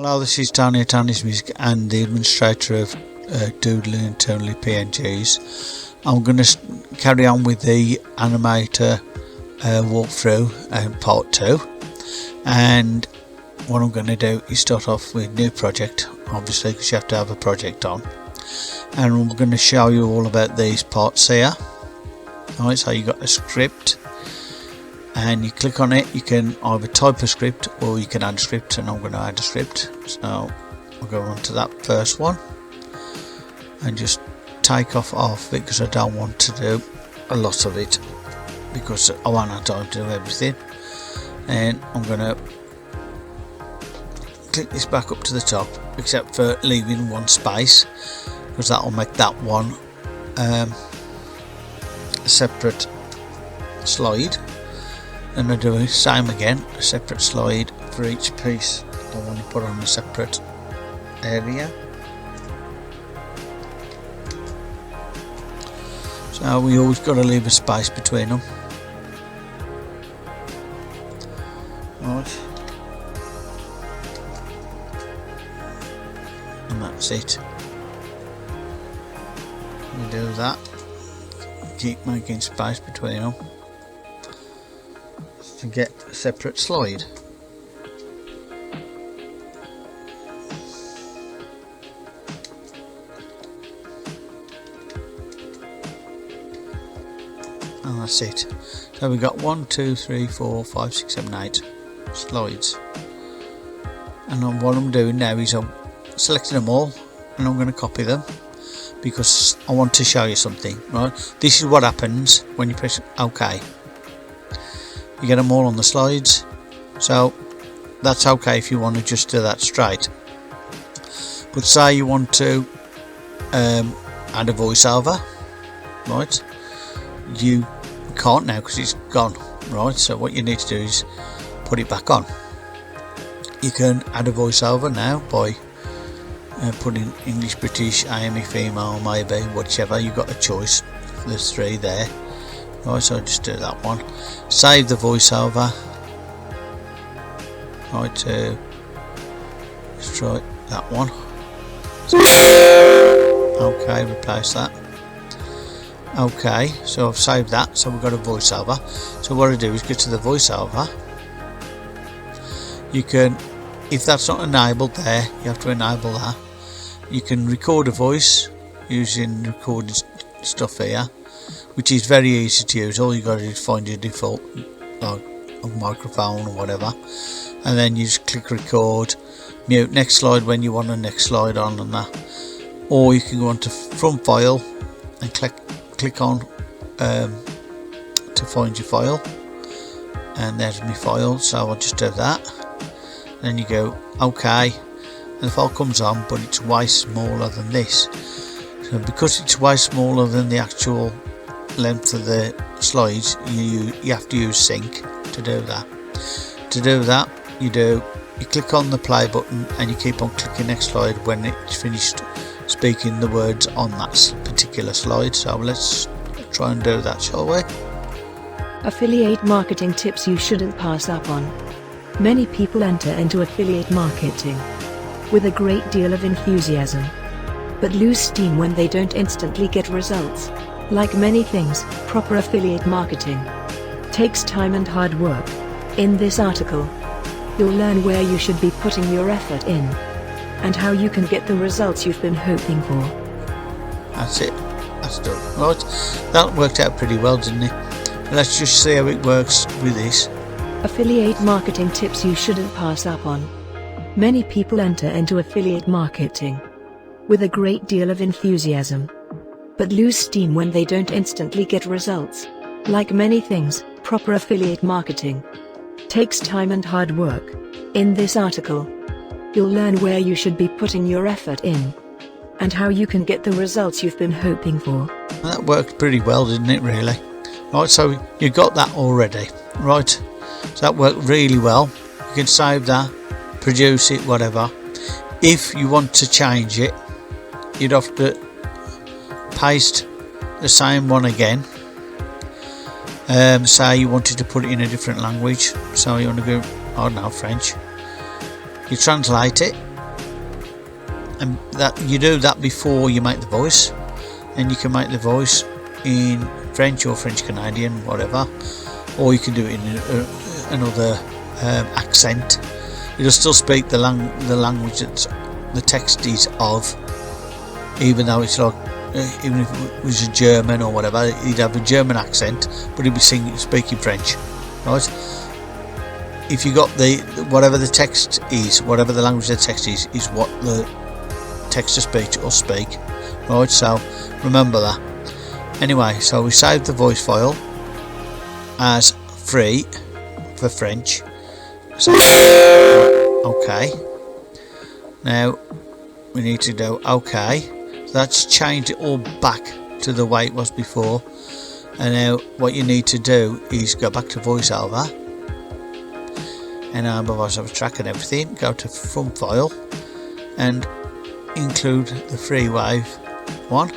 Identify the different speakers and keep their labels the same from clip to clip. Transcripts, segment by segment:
Speaker 1: Hello, this is Tony at Tony's Music and the administrator of Doodling and Tonally PNGs. I'm going to carry on with the Animaytor walkthrough part 2, and what I'm going to do is start off with a new project, obviously, because you have to have a project on, and I'm going to show you all about these parts here. Alright, so you got a script, and you click on it. You can either type a script or you can add a script, and I'm going to add a script. So I'll go on to that first one and just take off it because I don't want to do a lot of it, because I won't have time to do everything. And I'm going to click this back up to the top, except for leaving one space, because that will make that one a separate slide. And I do the same again, a separate slide for each piece I want to put on a separate area. So we always got to leave a space between them. Right. And that's it. We do that. Keep making space between them to get a separate slide. And that's it. So we've got 1, 2, 3, 4, 5, 6, 7, 8 slides. And what I'm doing now is I'm selecting them all and I'm going to copy them, because I want to show you something. Right, this is what happens when you press OK. You get them all on the slides, so that's okay if you want to just do that straight. But say you want to add a voiceover, right? You can't now because it's gone, right? So what you need to do is put it back on. You can add a voiceover now by putting English, British, AME, female, maybe, whichever. You've got a choice. There's 3 there. Right, so I'll just do that one. Save the voiceover. Right, let's try that one. Okay, replace that. Okay, so I've saved that, so we've got a voiceover. So what I do is go to the voiceover. You can, if that's not enabled there, you have to enable that. You can record a voice using recording stuff here, which is very easy to use. All you got to do is find your default, like a microphone or whatever, and then you just click record, mute next slide when you want the next slide on, and that. Or you can go on to from file and click on to find your file, and there's my file. So I'll just do that. Then you go OK, and the file comes on, but it's way smaller than this. So because it's way smaller than the actual length of the slides, you have to use sync to do that. To do that, you click on the play button and you keep on clicking next slide when it's finished speaking the words on that particular slide. So let's try and do that, shall we?
Speaker 2: Affiliate marketing tips you shouldn't pass up on. Many people enter into affiliate marketing with a great deal of enthusiasm, but lose steam when they don't instantly get results. Like many things, proper affiliate marketing takes time and hard work. In this article, you'll learn where you should be putting your effort in, and how you can get the results you've been hoping for.
Speaker 1: That's it. That's done. Right, that worked out pretty well, didn't it? Let's just see how it works with this.
Speaker 2: Affiliate marketing tips you shouldn't pass up on. Many people enter into affiliate marketing with a great deal of enthusiasm, but lose steam when they don't instantly get results. Like many things, proper affiliate marketing takes time and hard work. In this article, you'll learn where you should be putting your effort in, and how you can get the results you've been hoping for.
Speaker 1: That worked pretty well, didn't it, really? Right, so you got that already. Right, so that worked really well. You can save that, produce it, whatever. If you want to change it, you'd have to paste the same one again. Say you wanted to put it in a different language, so you want to go, I don't know, French. You translate it, and that you do that before you make the voice, and you can make the voice in French or French Canadian, whatever, or you can do it in another accent. It'll still speak the language that the text is of, even though it's like even if it was a German or whatever, he'd have a German accent, but he'd be speaking French, right? If you got the whatever the text is, whatever the language the text is what the text to speech will speak, right? So remember that. Anyway, so we saved the voice file as free for French. So okay. Now we need to do okay. So that's changed it all back to the way it was before. And now what you need to do is go back to Voiceover, and Voiceover track and everything. Go to From File and include the free wave one.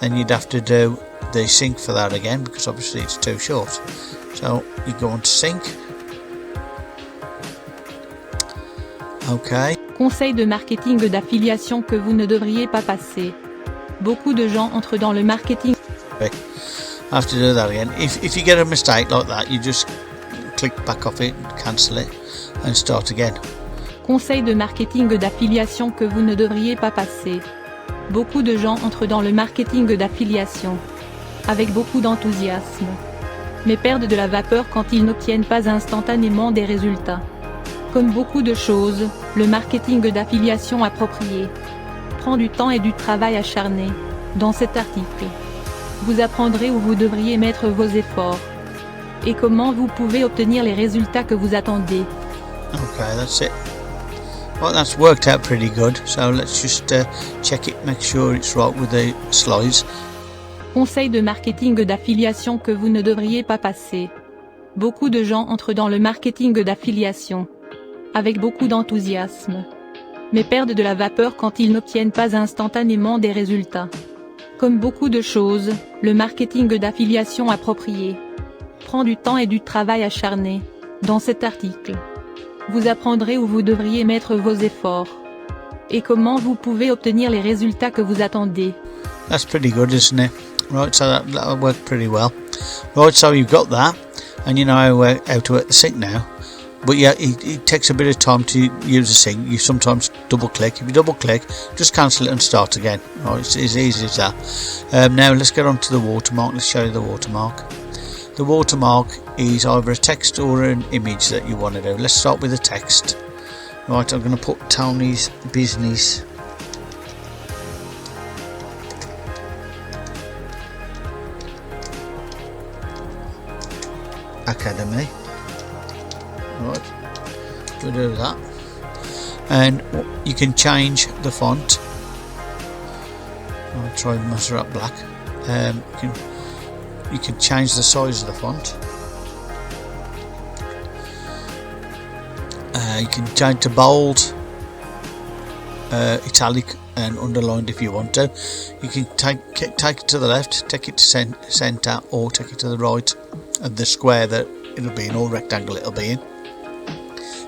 Speaker 1: Then you'd have to do the sync for that again, because obviously it's too short. So you go on to sync. Okay.
Speaker 3: Conseil de marketing d'affiliation que vous ne devriez pas passer. Beaucoup de gens entrent dans le marketing.
Speaker 1: I have to do that again. If you get a mistake like that, you just click back off it, cancel it, and start again.
Speaker 3: Conseil de marketing d'affiliation que vous ne devriez pas passer. Beaucoup de gens entrent dans le marketing d'affiliation avec beaucoup d'enthousiasme, mais perdent de la vapeur quand ils n'obtiennent pas instantanément des résultats. Comme beaucoup de choses, le marketing d'affiliation approprié prend du temps et du travail acharné. Dans cet article, vous apprendrez où vous devriez mettre vos efforts et comment vous pouvez obtenir les résultats que vous attendez.
Speaker 1: Okay, that's it. Well, that's worked out pretty good. So let's just check it, make sure it's right with the slides.
Speaker 3: Conseil de marketing d'affiliation que vous ne devriez pas passer. Beaucoup de gens entrent dans le marketing d'affiliation avec beaucoup d'enthousiasme, mais perdent de la vapeur quand ils n'obtiennent pas instantanément des résultats. Comme beaucoup de choses, le marketing d'affiliation approprié prend du temps et du travail acharné. Dans cet article, vous apprendrez où vous devriez mettre vos efforts et comment vous pouvez obtenir les résultats que vous attendez.
Speaker 1: That's pretty good, isn't it? Right, so that worked pretty well. Right, so you've got that, and you know how to work the sync now. But yeah, it takes a bit of time to use the sync. You sometimes double click. If you double click, just cancel it and start again. Right, it's as easy as that. Now let's get on to the watermark. Let's show you the watermark. The watermark is either a text or an image that you want to do. Let's start with the text. Right, I'm going to put Tony's Business Academy. Right, we'll do that, and you can change the font. I'll try and muster up black. You can change the size of the font. You can change to bold, italic, and underlined if you want to. You can take it to the left, take it to centre, or take it to the right of the square that it'll be in, or rectangle it'll be in,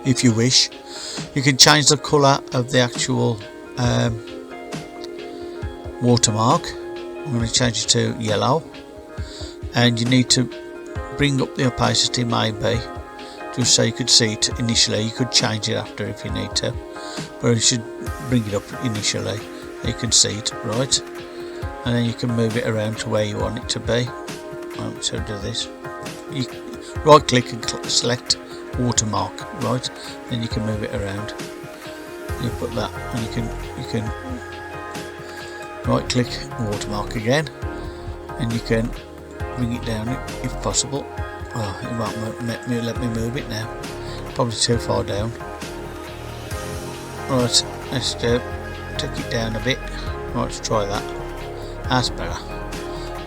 Speaker 1: if you wish. You can change the colour of the actual watermark. I'm going to change it to yellow, and you need to bring up the opacity maybe, just so you could see it initially. You could change it after if you need to, but you should bring it up initially so you can see it, right? And then you can move it around to where you want it to be. So do this. You right click and select watermark, right? Then you can move it around. You put that, and you can right click watermark again, and you can bring it down if possible. Oh, it won't let me move it now. Probably too far down. Right, let's take it down a bit. Right, let's try that. That's better.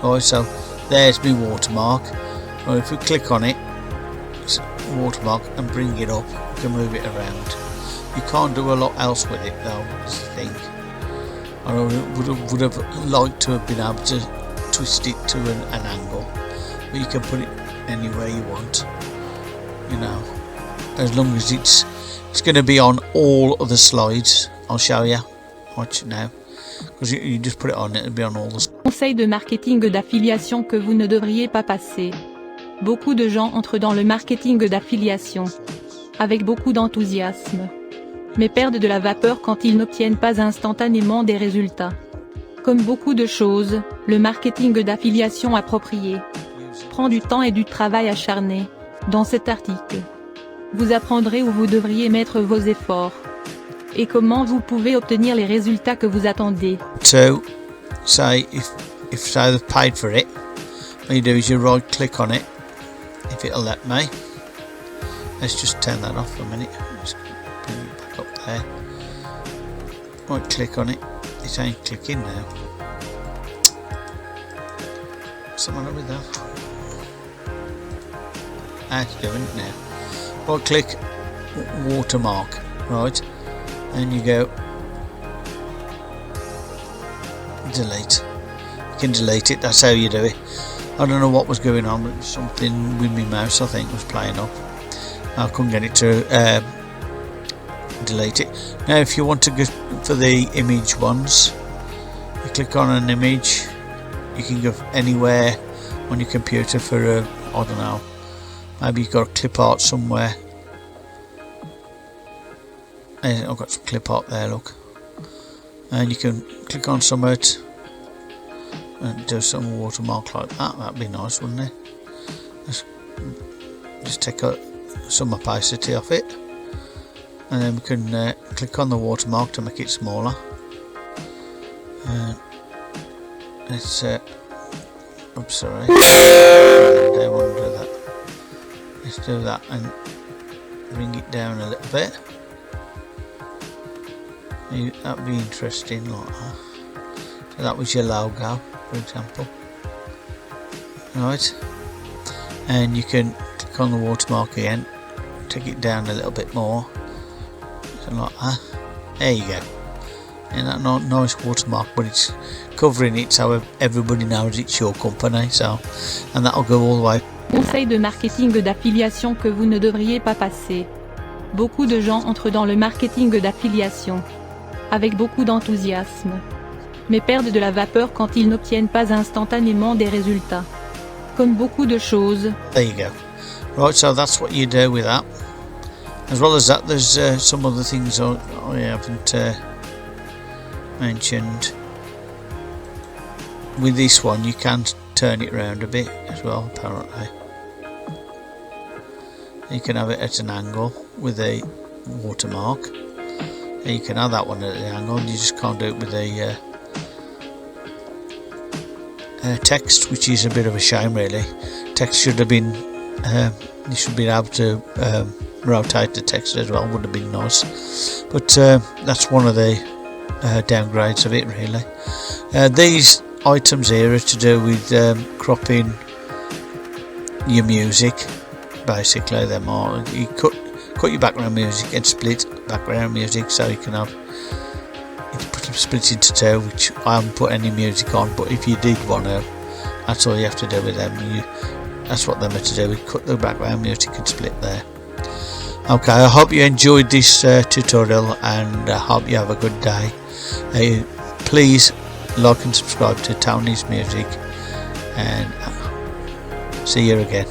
Speaker 1: Right, so there's my watermark. Right, if we click on it, it's watermark, and bring it up, you can move it around. You can't do a lot else with it though, is the thing. I would have liked to have been able to twist it to an angle, but you can put it anywhere you want, you know, as long as it's going to be on all of the slides. I'll show you Watch it now, because you just put it on, it'll be on all the...
Speaker 3: Conseil de marketing d'affiliation que vous ne devriez pas passer. Beaucoup de gens entrent dans le marketing d'affiliation avec beaucoup d'enthousiasme, mais perdent de la vapeur quand ils n'obtiennent pas instantanément des résultats. Comme beaucoup de choses, le marketing d'affiliation approprié prend du temps et du travail acharné. Dans cet article, vous apprendrez où vous devriez mettre vos efforts et comment vous pouvez obtenir les résultats que vous attendez.
Speaker 1: So, say if say they've paid for it, what you do is you right click on it, if it'll let me. Let's just turn that off for a minute. Just bring it back up there. Right click on it. It ain't clicking now. What's the matter with that? That's doing it now. Right click Watermark, right, and you go delete. You can delete it, that's how you do it. I don't know what was going on, but something with my mouse I think was playing up. I couldn't get it to delete it. Now if you want to go for the image ones, you click on an image, you can go anywhere on your computer for a, I don't know, maybe you've got a clip art somewhere. And I've got some clip art there, look. And you can click on somewhere and do some watermark like that. That'd be nice, wouldn't it? Just take some opacity off it, and then we can click on the watermark to make it smaller. It's oops, sorry. I don't want to do that. Let's do that and bring it down a little bit. That'd be interesting, like that. So that was your logo, for example. Right, and you can click on the watermark again, take it down a little bit more, something like that. There you go. And that nice watermark, but it's covering it so everybody knows it's your company. So, and that'll go all the way.
Speaker 3: Conseil de marketing d'affiliation que vous ne devriez pas passer. Beaucoup de gens entrent dans le marketing d'affiliation avec beaucoup d'enthousiasme, mais perdent de la vapeur quand ils n'obtiennent pas instantanément des résultats. Comme beaucoup de choses.
Speaker 1: There you go. Right, so that's what you do with that. As well as that, there's some other things I haven't mentioned. With this one, you can turn it around a bit as well, apparently. You can have it at an angle with a watermark. You can have that one at the angle, you just can't do it with a text, which is a bit of a shame really. Text should have been, you should be able to rotate the text as well, would have been nice. But that's one of the downgrades of it really. These items here are to do with cropping your music, basically. Them are, you cut your background music and split background music, so you can have split into two, which I haven't put any music on, but if you did want to, that's all you have to do with them. That's what them are to do, we cut the background music and split there. Okay, I hope you enjoyed this tutorial, and I hope you have a good day. Please like and subscribe to Tony's Music, and see you again.